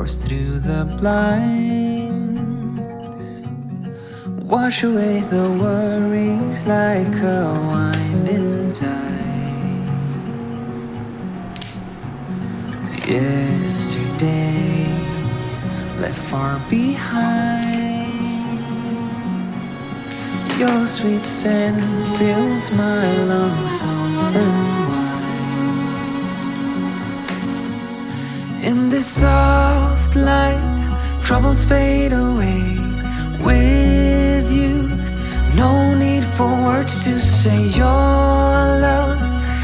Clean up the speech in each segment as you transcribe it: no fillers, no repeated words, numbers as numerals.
pours through the blinds. Wash away the worries like a winding tide. Yesterday left far behind. Your sweet scent fills my lungs open wide. In this soft light, troubles fade away with you. No need for words to say your love,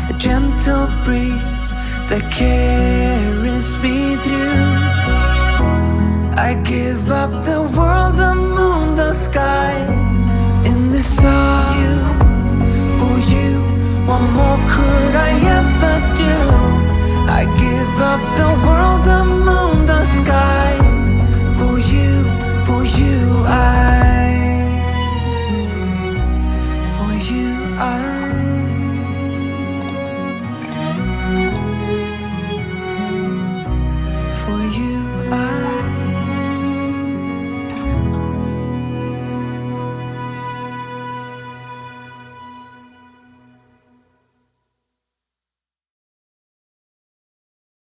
a gentle breeze that carries me through. I give up the world, the moon, the sky, in this all you, for you. What more could I ever do? I give up the world, the moon, the sky, for you, for you, for you, I